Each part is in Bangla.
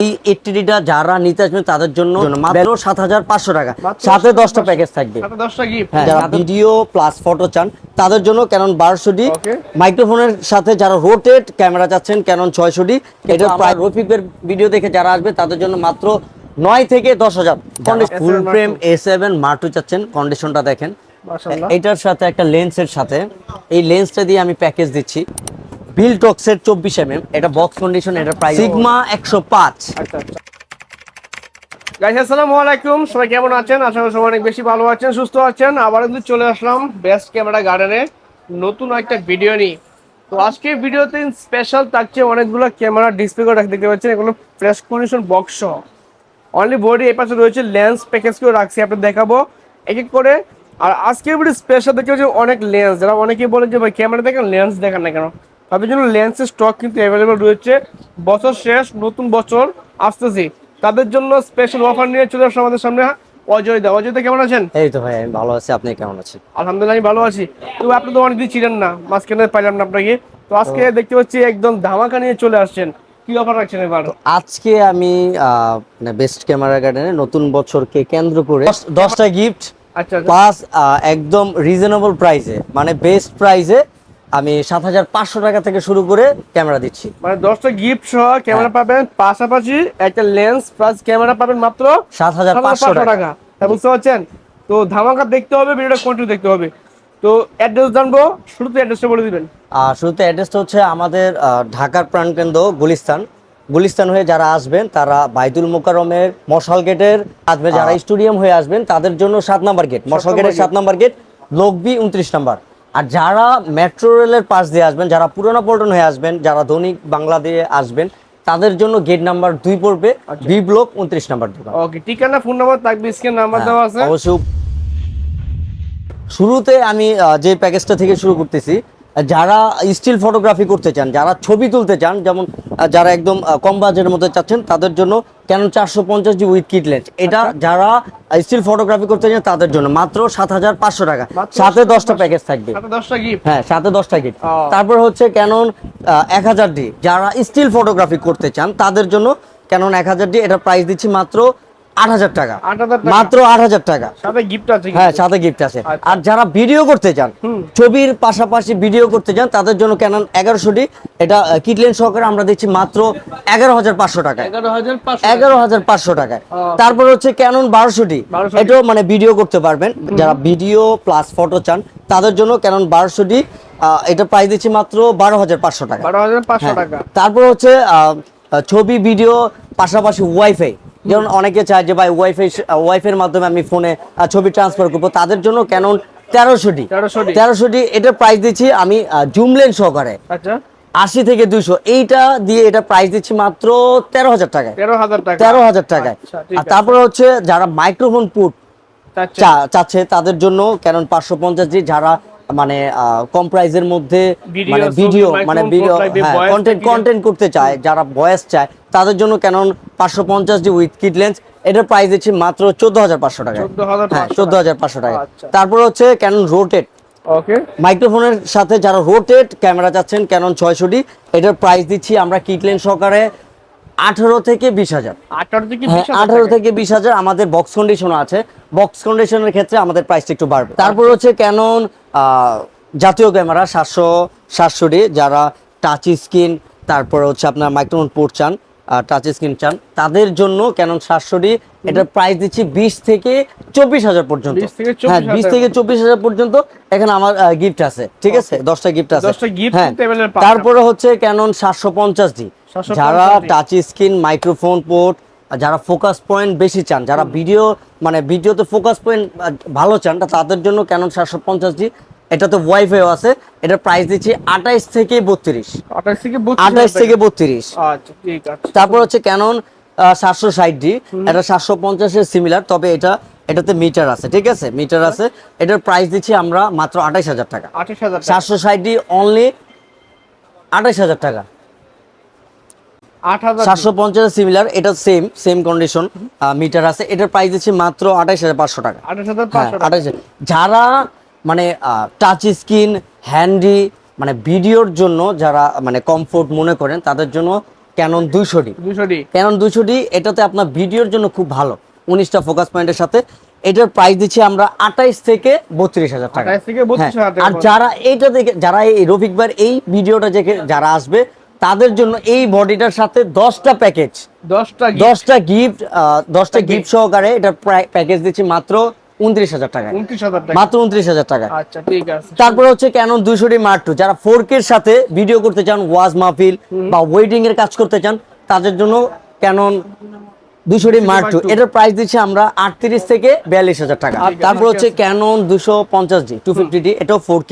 এই 80টা যারা নিতে আসবেন তাদের জন্য মাত্র 7500 টাকা, সাথে 10টা প্যাকেজ থাকবে, সাথে 10টা গিফট। যারা ভিডিও প্লাস ফটো চান তাদের জন্য ক্যানন 1200D মাইক্রোফোনের সাথে, যারা রোটেট ক্যামেরা চাচ্ছেন ক্যানন 600D। এটা প্রায় রফিকের ভিডিও দেখে যারা আসবে তাদের জন্য মাত্র 9 থেকে 10,000। ফুল ফ্রেম A7 Mark II চাচ্ছেন, কন্ডিশনটা দেখেন মাশাআল্লাহ। এটার সাথে একটা লেন্সের সাথে, এই লেন্সটা দিয়ে আমি প্যাকেজ দিচ্ছি বিলটক্সের 24mm, এটা বক্স কন্ডিশন, এটা প্রাইস সিগমা 105। আচ্ছা আচ্ছা গাইস, আসসালামু আলাইকুম, সবাই কেমন আছেন? আশা করি সবাই অনেক বেশি ভালো আছেন, সুস্থ আছেন। আবার কিন্তু চলে আসলাম বেস্ট ক্যামেরা গার্ডেনে নতুন একটা ভিডিও নিয়ে। তো আজকে ভিডিওতে স্পেশাল থাকছে অনেকগুলো ক্যামেরা ডিসপ্লে করে দেখতে পাচ্ছেন, এগুলো প্রেস কন্ডিশন বক্স সহ। অনলি বডি এই পাশে রয়েছে, লেন্স প্যাকেজ করে রাখছি, আপনাদের দেখাবো এক এক করে। আর আজকের ভিডিও স্পেশাল দেখতে পাচ্ছি অনেক লেন্স, যারা অনেকেই বলেন যে ভাই ক্যামেরা দেখেন লেন্স দেখেন না কেন, তাদের জন্য লেন্সের স্টক কিন্তু অ্যাভেলেবেল রয়েছে। বছর শেষ, নতুন বছর আসতেছি, তাদের জন্য স্পেশাল অফার নিয়ে চলে আসছে আমাদের সামনে অজয় দা। অজয় দা কেমন আছেন? এই তো ভাই আমি ভালো আছি, আপনি কেমন আছেন? আলহামদুলিল্লাহ আমি ভালো আছি। তো আপনি তো অনেকদিন ছিলেন না, মাঝখানে পাইলাম না আপনাকে। তো আজকে দেখতে পাচ্ছি একদম ধামাকা নিয়ে চলে আসছেন, কি অফার রাখছেন এবার? আজকে আমি বেস্ট ক্যামেরা গার্ডেনে নতুন বছরকে কেন্দ্র করে 10টা গিফট আচ্ছা প্লাস একদম রিজনেবল প্রাইসে, মানে বেস্ট প্রাইসে আমি 7500 টাকা থেকে শুরু করে ক্যামেরা দিচ্ছি। মানে 10টা গিফট সহ ক্যামেরা পাবেন, পাশাপাশি একটা লেন্স প্লাস ক্যামেরা পাবেন মাত্র 7500 টাকা। বুঝতে পারছেন? তো ধামাকা দেখতে হবে, ভিডিওটা কন্টিনিউ দেখতে হবে। তো অ্যাড্রেস জানবো, শুরুতে অ্যাড্রেসটা বলে দিবেন। শুরুতে অ্যাড্রেসটা হচ্ছে আমাদের ঢাকার প্রাণকেন্দ্র গুলিস্তান হয়ে যারা আসবেন তারা বাইতুল মোকাররমের মশাল গেটের আসবেন, যারা স্টেডিয়াম হয়ে আসবেন তাদের জন্য 7 নম্বর গেট, মশাল গেটের 7 নম্বর গেট, লোকবি 29 নম্বর। আর যারা মেট্রো রেলের পাশ দিয়ে আসবেন, যারা পুরানো পল্টন হয়ে আসবেন, যারা দৈনিক বাংলা দিয়ে আসবেন তাদের জন্য গেট নাম্বার 2 পড়বে, বি ব্লক 29 নম্বর দোকান। ওকে, ঠিকানা ফোন নাম্বার থাকবে, স্ক্রিন নাম্বার দেওয়া আছে অবশ্যই। শুরুতে আমি যে প্যাকেজটা থেকে শুরু করতেছি, যারা স্টিল ফটোগ্রাফি করতে চান, যারা ছবি তুলতে চান, যেমন যারা একদম কম বাজেটের মধ্যে চাচ্ছেন তাদের জন্য Canon 450D with kit lens. এটা যারা স্টিল ফটোগ্রাফি করতে চান তাদের জন্য মাত্র 7500 টাকা, সাথে 10টা প্যাকেজ থাকবে, সাথে 10টা গিফট। হ্যাঁ সাথে 10টা গিফট। তারপর হচ্ছে ক্যানন 1000D, যারা স্টিল ফটোগ্রাফি করতে চান তাদের জন্য ক্যানন 1000D, এটা প্রাইস দিচ্ছি মাত্র 8000 টাকা, মাত্র 8000 টাকা, সাথে গিফট আছে। হ্যাঁ সাথে গিফট আছে। আর যারা ভিডিও করতে চান, ছবির পাশাপাশি ভিডিও করতে চান তাদের জন্য ক্যানন 1100D, এটা কিট লেন্স সহকারে আমরা দিচ্ছি মাত্র 11500 টাকায়, 11500 টাকায়। তারপর হচ্ছে ক্যানন 1200D, এটাও মানে ভিডিও করতে পারবেন, যারা ভিডিও প্লাস ফটো চান তাদের জন্য ক্যানন 1200D, এটা প্রাইস দিচ্ছি মাত্র 12500 টাকা, 12500 টাকা। তারপর হচ্ছে ছবি ভিডিও পাশাপাশি ওয়াইফাই, যেমন অনেকে চায় যে ভাই ওয়াইফাইয়ের মাধ্যমে আমি ফোনে ছবি ট্রান্সফার করবো, তাদের জন্য ক্যানন 1300D, এটার প্রাইস দিচ্ছি আমি জুম লেন্স সহকারে, আচ্ছা 80 থেকে 200, এইটা দিয়ে এটা প্রাইস দিচ্ছি মাত্র 13000 টাকায়, 13000 টাকায়। আর তারপরে হচ্ছে যারা মাইক্রোফোন পুট চাচ্ছে তাদের জন্য ক্যানন 550D, যারা মানে কম প্রাইসের মধ্যে মানে ভিডিও কন্টেন্ট করতে চায়, যারা ভয়েস চায় তাদের জন্য Canon 550D with kit lens, এটার প্রাইস দিচ্ছি মাত্র 14500 টাকা, হ্যাঁ 14500 টাকা। তারপর হচ্ছে ক্যানন রোটেট, ওকে, মাইক্রোফোনের সাথে যারা রোটেট ক্যামেরা চাচ্ছেন ক্যানন 600D, এটার প্রাইস দিচ্ছি আমরা কিট লেন্স সহকারে 18 থেকে 20000, 18 থেকে 20000। আমাদের বক্স কন্ডিশন আছে, বক্স কন্ডিশনের ক্ষেত্রে আমাদের প্রাইসটা একটু বাড়বে। তারপর হচ্ছে ক্যানন জাতীয় ক্যামেরা 700D, যারা টাচ স্ক্রিন, তারপর হচ্ছে আপনার মাইক্রোফোন পোর্ট চান, টাচ স্ক্রিন চান তাদের জন্য ক্যানন 700D, এটার প্রাইস দিচ্ছি 20 থেকে 24000 পর্যন্ত, হ্যাঁ 20 থেকে 24000 পর্যন্ত। এখানে আমার গিফট আছে, ঠিক আছে, 10টা গিফট আছে, হ্যাঁ। তারপরে হচ্ছে ক্যানন 750D, যারা টাচ স্ক্রিন, মাইক্রোফোন পোর্ট, যারা ফোকাস পয়েন্ট বেশি চান, যারা ভিডিও মানে ভিডিওতে ফোকাস পয়েন্ট ভালো চান, তাদের জন্য ক্যানন 750D, এটাতে ওয়াইফাইও আছে, এটার প্রাইস দিচ্ছি 28 থেকে 32, 28 থেকে 32। আচ্ছা ঠিক আছে। তারপর হচ্ছে ক্যানন 760D, এটা 750 এর সিমিলার, তবে এটাতে মিটার আছে, ঠিক আছে, মিটার আছে, এটার প্রাইস দিচ্ছি আমরা মাত্র 28000 টাকা, 760D অনলি 28000 টাকা। 750 এর সিমিলার, এটা সেম কন্ডিশন, মিটার আছে, এটার প্রাইস দিচ্ছি মাত্র 28500 টাকা, 28000। যারা মানে টাচ স্ক্রিন হ্যান্ডি মানে ভিডিওর জন্য যারা মানে কমফোর্ট মনে করেন তাদের জন্য Canon 200D। 200D Canon 200D এটাতে আপনার ভিডিওর জন্য খুব ভালো, 19টা ফোকাস পয়েন্টের সাথে। এটার প্রাইস দিচ্ছি আমরা 28 থেকে 32,000 টাকা। 28 থেকে 32,000 টাকা। আর যারা এইটা দেখে, যারা এই রফিক ভাইয়ের এই ভিডিওটা দেখে যারা আসবে, তাদের জন্য এই বডিটার সাথে 10টা প্যাকেজ, 10টা গিফট সহকারে এটা প্যাকেজ দিচ্ছি মাত্র 29,000 টাকা। 29,000 টাকা, মাত্র 29,000 টাকা। আচ্ছা ঠিক আছে। তারপর হচ্ছে ক্যানন 200D Mark II, যারা 4K এর সাথে ভিডিও করতে চান, ওয়াজ মাহফিল বা ওয়েডিং এর কাজ করতে চান, তাদের জন্য ক্যানন 200D Mark II এটার প্রাইস দিচ্ছি আমরা 38 থেকে 42,000 টাকা। তারপর হচ্ছে ক্যানন 250D 250D, এটাও 4K,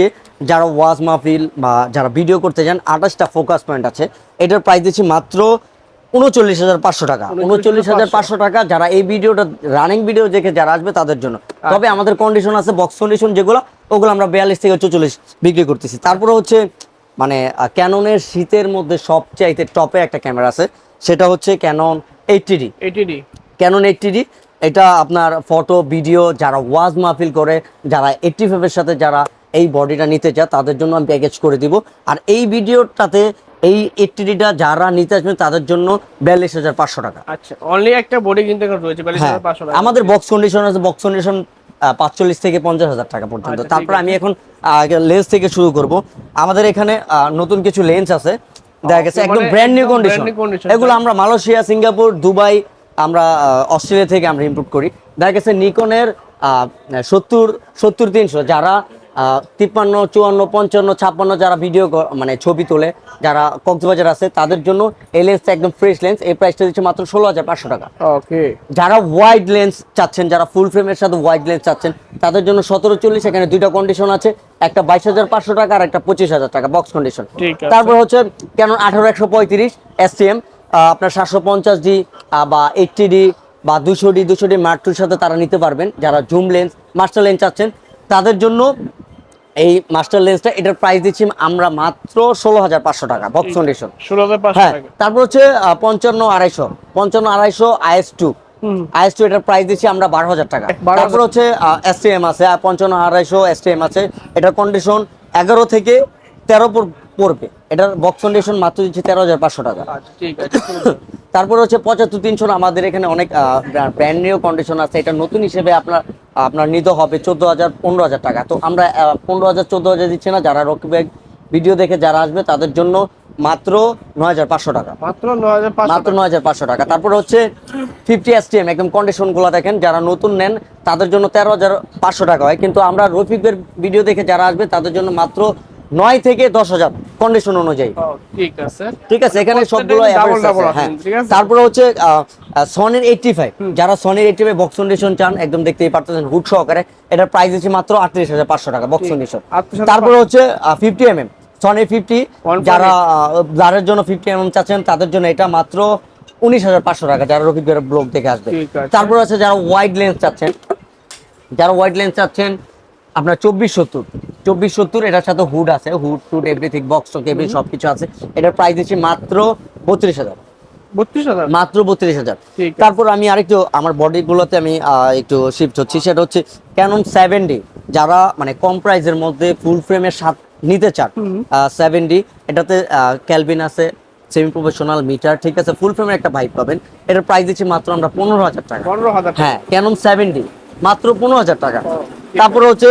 যারা ওয়াজ মাহফিল বা যারা ভিডিও করতে চান, 28টা ফোকাস পয়েন্ট আছে। এটার প্রাইস দিচ্ছি মাত্র 39,500 টাকা। 39,500 টাকা, যারা এই ভিডিওটা রানিং ভিডিও দেখে যারা আসবে তাদের জন্য। তবে আমাদের কন্ডিশন আছে, বক্স কন্ডিশন যেগুলো, ওগুলো আমরা 42 থেকে 44 বিক্রি করতেছি। তারপরে হচ্ছে মানে ক্যাননের শীতের মধ্যে সবচাইতে টপে একটা ক্যামেরা আছে, সেটা হচ্ছে ক্যানন 80D। ক্যানন 80D এটা আপনার ফটো ভিডিও যারা ওয়াজ মাহফিল করে, যারা 85 এর সাথে যারা এই বডিটা নিতে চায়, তাদের জন্য আমি প্যাকেজ করে দিব। আর এই ভিডিওটাতে এই 80Dটা যারা নিতে আসবেন তাদের জন্য 42,500 টাকা। আচ্ছা, অনলি একটা বডি কিনতে রয়েছে 42,500 টাকা। আমাদের বক্স কন্ডিশন আছে, বক্স কন্ডিশন 45 থেকে 50,000 টাকা পর্যন্ত। তারপর আমি এখন লেন্স থেকে শুরু করব। আমাদের এখানে নতুন কিছু লেন্স আছে, দেখা গেছে একদম ব্র্যান্ড নিউ কন্ডিশন। এগুলো আমরা মালয়েশিয়া, সিঙ্গাপুর, দুবাই, আমরা অস্ট্রেলিয়া থেকে আমরা ইম্পোর্ট করি। দেখা গেছে নিকনের 70-300, যারা 53, 54, 55, 56 যারা ভিডিও মানে ছবি তোলে, যারা কক্সবাজার আছে, তাদের জন্য এই লেন্সটা একদম ফ্রেশ লেন্স। এই প্রাইসটা দিচ্ছে মাত্র 16,500 টাকা। ওকে। যারা ওয়াইড লেন্স চাচ্ছেন, যারা ফুল ফ্রেমের সাথে ওয়াইড লেন্স চাচ্ছেন, তাদের জন্য 17-40, এখানে দুইটা কন্ডিশন আছে, একটা 22,500 টাকা আর একটা 25,000 টাকা বক্স কন্ডিশন। তারপর হচ্ছে ক্যানন 18-135 STM, আপনার 750D বা 80D বা 200D Mark II সাথে তারা নিতে পারবেন। যারা জুম লেন্স, মাস্টার লেন্স চাচ্ছেন, তাদের জন্য এই মাস্টার লেন্সটা, এটার প্রাইস দিচ্ছি আমরা মাত্র 16,500 টাকা বক্স কন্ডিশন। 16,500 টাকা। তারপর হচ্ছে 55-250 IS2 এটার প্রাইস দিচ্ছি আমরা 12,000 টাকা। তারপর হচ্ছে STM আছে 55-250 STM আছে, এটার কন্ডিশন 11 থেকে 13 পড়বে। এটার বক্স কন্ডিশন মাত্র দিচ্ছি 13,500 টাকা। আচ্ছা ঠিক আছে। তারপর হচ্ছে 75-300, আমাদের এখানে অনেক ব্র্যান্ড নিউ কন্ডিশন আছে। এটা নতুন হিসেবে আপনার নিতে হবে 14,000-15,000 টাকা। তো আমরা 15,000-14,000 দিচ্ছি না। যারা রকি ব্যাগ ভিডিও দেখে যারা আসবে তাদের জন্য মাত্র 9,500 টাকা। মাত্র 9,500 টাকা। তারপর হচ্ছে 50 STM, একদম কন্ডিশন গুলো দেখেন, যারা নতুন নেন তাদের জন্য 13,500 টাকা হয়। কিন্তু আমরা রফিকের ভিডিও দেখে যারা আসবে তাদের জন্য মাত্র 9 থেকে 10,000 কন্ডিশন অনুযায়ী। ঠিক আছে, এখানে সবগুলো অ্যাভারেজ আছে। হ্যাঁ, তারপর হচ্ছে সনির 85, যারা সনির 85 বক্স কন্ডিশন চান, একদম দেখতেই পারতেছেন হুড সহকারে, এটার প্রাইস দিচ্ছি মাত্র 38,500 টাকা বক্স কন্ডিশন। তারপর হচ্ছে 50mm সনি 50, যারা জন্য 50mm চাচ্ছেন, তাদের জন্য এটা মাত্র 19,500 টাকা, যারা রফিক ভাইয়ের ব্লগ দেখে আসবে। তারপর আছে যারা ওয়াইড লেন্স চাচ্ছেন, আপনার 24-70, এটার সাথে হুড আছে, হুড টুড এভরিথিং, বক্স কেবিল সবকিছু আছে। এটার প্রাইস দিচ্ছি মাত্র 32,000। মাত্র 32,000। তারপর আমি আরেকটু আমার বডি গুলোতে আমি একটু শিফট হচ্ছি, সেটা হচ্ছে ক্যানন 7D, যারা মানে কম প্রাইসের মধ্যে ফুল ফ্রেমের সাথে নিতে চান। 7D এটাতে ক্যালভিন আছে, সেমি প্রফেশনাল মিটার, ঠিক আছে, ফুল ফ্রেমের একটা ভাইব পাবেন। এটার প্রাইস দিচ্ছি মাত্র আমরা 15,000 টাকা। হ্যাঁ, ক্যানন 7D মাত্র 15,000 টাকা। তারপরে হচ্ছে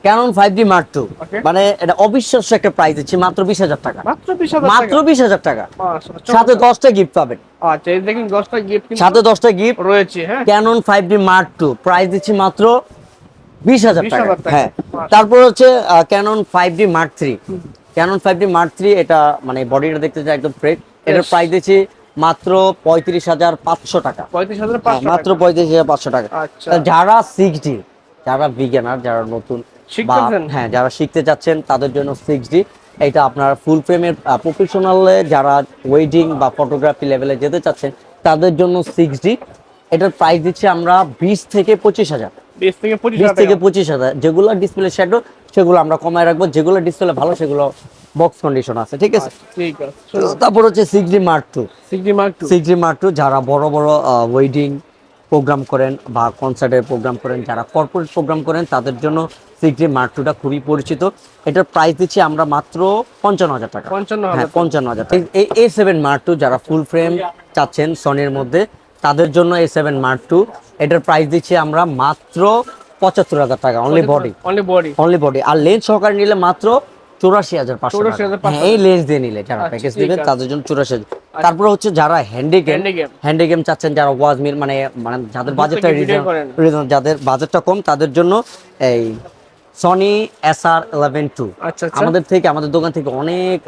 ক্যানন 5D Mark II, মানে এটা অবিশ্বাস্য একটা প্রাইস দিচ্ছি মাত্র 20,000 টাকা। মাত্র 20,000 টাকা, সাথে 10টা গিফট পাবেন। আচ্ছা, এই দেখেন 10টা গিফট, সাথে 10টা গিফট রয়েছে। হ্যাঁ, Canon 5D Mark II price দিচ্ছি মাত্র 20,000 টাকা। হ্যাঁ, তারপর হচ্ছে Canon 5D Mark III। Canon 5D Mark III, এটা মানে বডিটা দেখতে চাই একদম ফ্রেশ। এটার প্রাইস দিচ্ছি মাত্র 35,500 টাকা। মাত্র 35,500 টাকা। যারা 6D, যারা বিগিনার, যারা নতুন, হ্যাঁ, যারা শিখতে চাচ্ছেন, তাদের জন্য 6D, এটা আপনার ফুল ফ্রেমের প্রফেশনালে যারা ওয়েডিং বা ফটোগ্রাফি লেভেলে যেতে চাচ্ছেন, তাদের জন্য 6D। এটার প্রাইস দিচ্ছি আমরা 20 থেকে 25,000। 20 থেকে 25,000। যেগুলো ডিসপ্লে শ্যাডো সেগুলো আমরা কমায় রাখবো, যেগুলো ডিসপ্লে ভালো সেগুলো বক্স কন্ডিশন আছে। ঠিক আছে, তারপর হচ্ছে 6D Mark II। 6D Mark II, যারা বড় বড় ওয়েডিং প্রোগ্রাম করেন বা কনসার্টের প্রোগ্রাম করেন, যারা কর্পোরেট প্রোগ্রাম করেন তাদের জন্য 6D Mark II টা খুবই পরিচিত। এটার প্রাইস দিচ্ছি আমরা মাত্র 55,000 টাকা। 55,000 হ্যাঁ 55,000 টাকা। এই A7 Mark II যারা ফুল ফ্রেম চাচ্ছেন সনির মধ্যে তাদের জন্য A7 Mark II, এটার প্রাইস দিচ্ছি আমরা মাত্র 75,000 টাকা। Only body, only body. আর লেন্স সহকারে নিলে মাত্র 84,500 টাকা। হ্যাঁ, এই লেন্স দিয়ে নিলে যারা প্যাকেজ দিবেন তাদের জন্য 84,000। তারপরে হচ্ছে যারা হ্যান্ডিগেম চাচ্ছেন, যারা ওয়াজ মিল মানে যাদের বাজেটটা যাদের বাজেটটা কম তাদের জন্য এই সনি SR11 II। আমাদের থেকে, আমাদের দোকান থেকে অনেক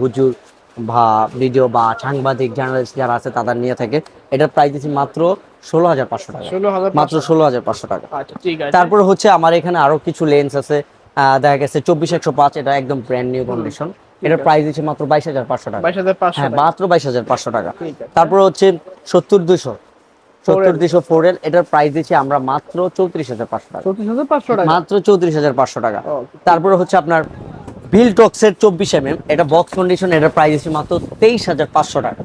হুজুর বা ভিডিও বা সাংবাদিক জার্নালিস্ট যারা আছে তাদের নিয়ে থাকে। এটার প্রাইস দিচ্ছি মাত্র 16,500 টাকা, মাত্র 16,500 টাকা। তারপরে হচ্ছে আমার এখানে আরো কিছু লেন্স আছে, দেখা গেছে 24-105, এটা একদম ব্র্যান্ড নিউ কন্ডিশন। এটার প্রাইস দিচ্ছে মাত্র 22,500 টাকা। হ্যাঁ, মাত্র 22,500 টাকা। তারপরে হচ্ছে 70-200 4L, এটার প্রাইস দিচ্ছি আমরা মাত্র 34,500 টাকা, মাত্র 34,500 টাকা। তারপরে হচ্ছে আপনার বিলটক্সের 24mm, এটা বক্স কন্ডিশন, এটার প্রাইস দিচ্ছি মাত্র 23,500 টাকা,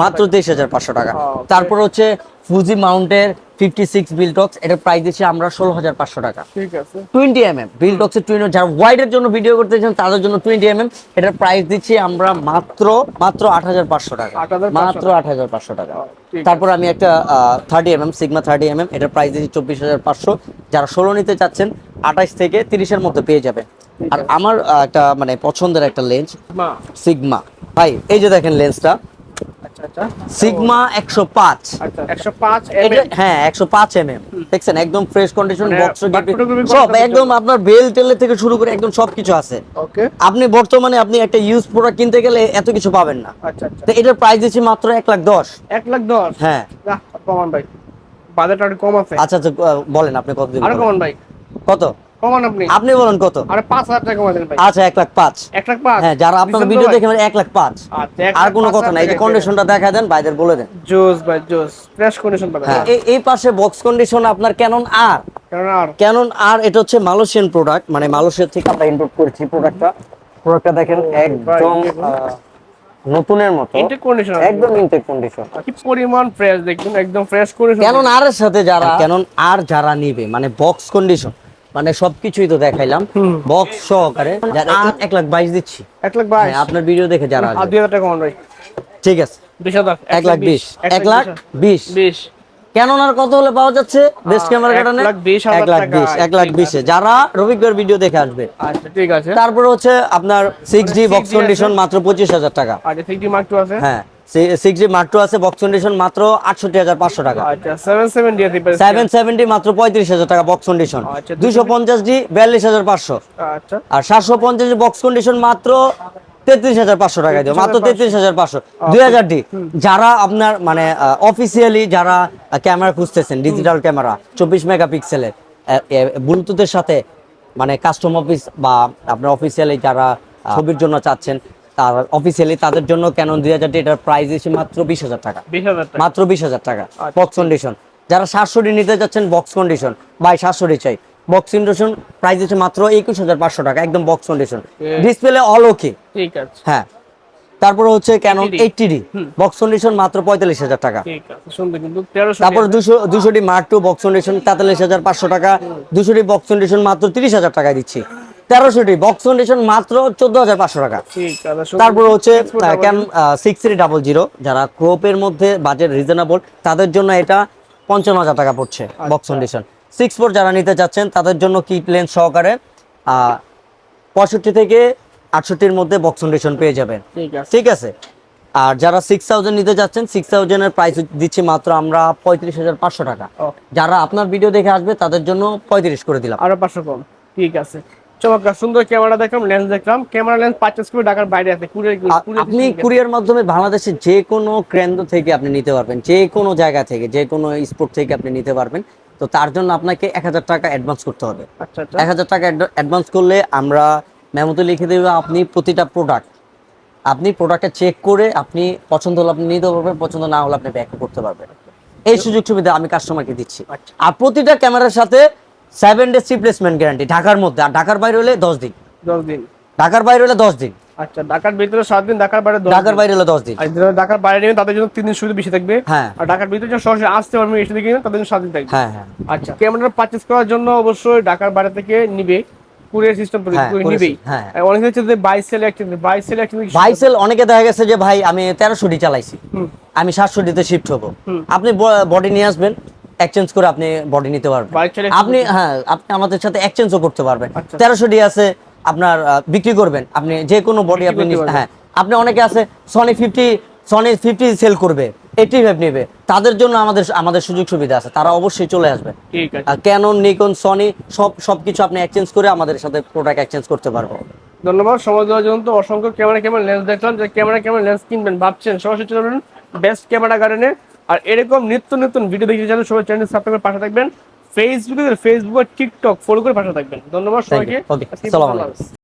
মাত্র 23,500 টাকা। তারপর হচ্ছে ফুজি মাউন্টের 56 বিলটক্স, এটার প্রাইস দিচ্ছি আমরা 16,500 টাকা। 20mm বিলটক্সের 20, যারা ওয়াইডের জন্য ভিডিও করতে চান তাদের জন্য 20mm, এটার প্রাইস দিচ্ছি আমরা মাত্র 8,500 টাকা, মাত্র 8,500 টাকা। তারপর আমি একটা 30mm সিগমা 30mm, এটার প্রাইস দিচ্ছি 24,500। যারা 16 নিতে চাচ্ছেন 28 থেকে 30-এর মধ্যে পেয়ে যাবে। আর আমার একটা মানে পছন্দের একটা লেন্স সিগমা, ভাই এই যে দেখেন লেন্সটা সিগমা 105। হ্যাঁ 105mm, দেখছেন একদম ফ্রেশ কন্ডিশন, বক্স সব একদম আপনার বেল টেল থেকে শুরু করে একদম সবকিছু আছে। আপনি বর্তমানে আপনি একটা ইউজ প্রোডাক্ট কিনতে গেলে এত কিছু পাবেন না। তো এটার প্রাইস দিচ্ছি মাত্র 1,10,000। হ্যাঁ কমান ভাই, বাজেট আর কম আছে। আচ্ছা বলেন আপনি কত দিবেন? আর কমান ভাই, কত কমান আপনি বলেন কত? আরে 5,000 টাকা কমান দেন ভাই। আচ্ছা 1,05,000। 1,05,000? হ্যাঁ, যারা আপনার ভিডিও দেখে মানে 1,05,000। আচ্ছা, আর কোনো কথা নাই, এই যে কন্ডিশনটা দেখা দেন, বাইদের বলে দেন। জোস ভাই জোস, ফ্রেশ কন্ডিশন পাবেন। হ্যাঁ, এই পাশে বক্স কন্ডিশন আপনার ক্যানন আর এটা হচ্ছে মালয়েশিয়ান প্রোডাক্ট, মানে মালয়েশিয়া থেকে আমরা ইম্পোর্ট করেছি প্রোডাক্টটা দেখেন একদম নতুনের মতো, একদম ইনটেক কন্ডিশন, কি পরিমাণ ফ্রেশ দেখুন, একদম ফ্রেশ কন্ডিশন। ক্যানন আর এর সাথে যারা নিবে মানে বক্স কন্ডিশন, মানে সবকিছুই তো দেখাইলাম বক্স সহকারে, 1,22,000 দিচ্ছি। 1,22,000 আপনার ভিডিও দেখে যারা আসবে। 2,000 টাকা কমান ভাই। ঠিক আছে, 20,000 1,20,000 ক্যানন আর কত হলে পাওয়া যাচ্ছে বেস্ট ক্যামেরা কাটানে? 1,20,000 যারা রবিক ভাইয়ের ভিডিও দেখে আসবে। আচ্ছা ঠিক আছে। তারপর হচ্ছে আপনার 6D বক্স কন্ডিশন মাত্র 25,000 টাকা। আচ্ছা 6D Mark II আছে? হ্যাঁ 6D Mark II আছে, বক্স কন্ডিশন মাত্র 68,500 টাকা। আচ্ছা 770 আছে, 770 মাত্র 35,000 টাকা বক্স কন্ডিশন। 250D 42,500। আচ্ছা। আর 750 বক্স কন্ডিশন মাত্র 33,500 টাকা দিও, মাত্র 33,500। 2000D যারা আপনার মানে অফিসিয়ালি যারা ক্যামেরা খুঁজতেছেন, ডিজিটাল ক্যামেরা 24 মেগাপিক্সেলের ব্লুটুথের সাথে, মানে কাস্টম অফিস বা আপনার অফিসিয়ালি যারা ছবির জন্য চাচ্ছেন, তার অফিসিয়ালি তাদের জন্য ক্যানন 2000D, এটার প্রাইস দিচ্ছে মাত্র 20,000 টাকা, মাত্র 20,000 টাকা বক্স কন্ডিশন। যারা 700D নিতে যাচ্ছেন বক্স কন্ডিশন, ভাই 700D চাই, বক্স কন্ডিশন প্রাইস দিচ্ছে মাত্র 21,500 টাকা, একদম বক্স কন্ডিশন, ডিসপ্লে অল ওকে। ঠিক আছে। হ্যাঁ, তারপরে হচ্ছে ক্যানন 80D বক্স কন্ডিশন মাত্র 45,000 টাকা। ঠিক আছে, সুন্দর কিন্তু 1300। তারপর 200D Mark II box condition 43,500 টাকা। 200D বক্স কন্ডিশন মাত্র 30,000 টাকায় দিচ্ছি। 1300D বক্স কন্ডিশন মাত্র 14,500 টাকা। ঠিক আছে। তারপর হচ্ছে ক্যানন 6300, যারা ক্রপের মধ্যে বাজেট রিজনেবল তাদের জন্য এটা 55,000 টাকা পড়ছে বক্স কন্ডিশন। 6.4 যারা নিতে চাচ্ছেন তাদের জন্য কিট লেন্স সহকারে 65 থেকে 68-এর মধ্যে বক্স কন্ডিশন পেয়ে যাবেন। ঠিক আছে। আর যারা 6000 নিতে যাচ্ছেন, 6000 এর প্রাইস দিচ্ছি মাত্র আমরা 35,500 টাকা। যারা আপনার ভিডিও দেখে আসবে তাদের জন্য 35 করে দিলাম, আরো 500 কম। ঠিক আছে, চমৎকার সুন্দর ক্যামেরা দেখলাম, লেন্স দেখলাম। ক্যামেরা লেন্স পারচেজ করে ঢাকার বাইরে আছে আপনি কুরিয়ার মাধ্যমে বাংলাদেশের যে কোনো কেন্দ্র থেকে আপনি নিতে পারবেন, যে কোনো জায়গা থেকে, যে কোনো স্পোর্ট থেকে আপনি নিতে পারবেন। তো তার জন্য আপনাকে 1,000 টাকা অ্যাডভান্স করতে হবে। 1,000 টাকা অ্যাডভান্স করলে আমরা মেমোতে লিখে দেব, আপনি প্রতিটা প্রোডাক্ট আপনি প্রোডাক্টটা চেক করে আপনি পছন্দ হলে আপনি নিতে পারবেন, পছন্দ না হলে আপনি ব্যাক করতে পারবেন। এই সুযোগ সুবিধা আমি কাস্টমারকে দিচ্ছি। আর প্রতিটা ক্যামেরার সাথে 7 ডেজ রিপ্লেসমেন্ট গ্যারান্টি ঢাকার মধ্যে, আর ঢাকার বাইরে হলে 10 দিন। ঢাকার বাইরে হলে 10 দিন। আচ্ছা, ঢাকার ভিতরে 7 দিন, ঢাকার বাইরে 10 ঢাকার বাইরে হলো 10 দিন। আর যারা ঢাকার বাইরে নেবেন তাদের জন্য 3 দিন শুধু বেশি থাকবে। হ্যাঁ আর ঢাকার ভিতরে যারা সরাসরি আসতে পারবেন এসে দেখে নেবেন তাদের জন্য 7 দিন থাকবে। হ্যাঁ হ্যাঁ আচ্ছা, ক্যামেরা পারচেজ করার জন্য অবশ্যই ঢাকার বাইরে থেকে নিবে, কুরিয়ার সিস্টেম করে হ্যাঁ, নিবেই। হ্যাঁ। অনেকে হচ্ছে যে বাই সেল একচেঞ্জ, ভাইসেল অনেকে দেখা গেছে যে ভাই আমি 1300 ডি চালাইছি, হুম আমি 700 ডিতে শিফট হবো। হুম। আপনি বডি নিয়ে আসবেন, এক্সচেঞ্জ করে আপনি বডি নিতে পারবেন। Bike চালিয়ে আপনি হ্যাঁ আপনি আমাদের সাথে এক্সচেঞ্জও করতে পারবেন। আচ্ছা। 1300 ডি আছে আপনার, বিক্রি করবেন আপনি যে কোনো বডি বিক্রি আপনি করতে পারবেন। হ্যাঁ আপনি অনেকে আছে সনি 50 সেল করবে, 85 নেবে, তাদের জন্য আমাদের সুযোগ সুবিধা আছে, তারা অবশ্যই চলে আসবে। ঠিক আছে, আর ক্যানন, নিকন, সনি সবকিছু আপনি এক্সচেঞ্জ করে আমাদের সাথে প্রোডাক্ট এক্সচেঞ্জ করতে পারবেন। ধন্যবাদ সময় দেওয়ার জন্য। তো অসংখ্য ক্যামেরা লেন্স দেখলাম, যে ক্যামেরা লেন্স কিনবেন ভাবছেন সরাসরি চলে যাবেন বেস্ট ক্যামেরা গার্ডেনে। আর এরকম নিত্য নতুন ভিডিও দেখতে চাইলে সবাই চ্যানেল সাবস্ক্রাইব করে পাশে থাকবেন। ফেসবুক আর টিকটক ফলো করে পাশে থাকবেন। ধন্যবাদ সবাইকে। ওকে, আসসালামু আলাইকুম।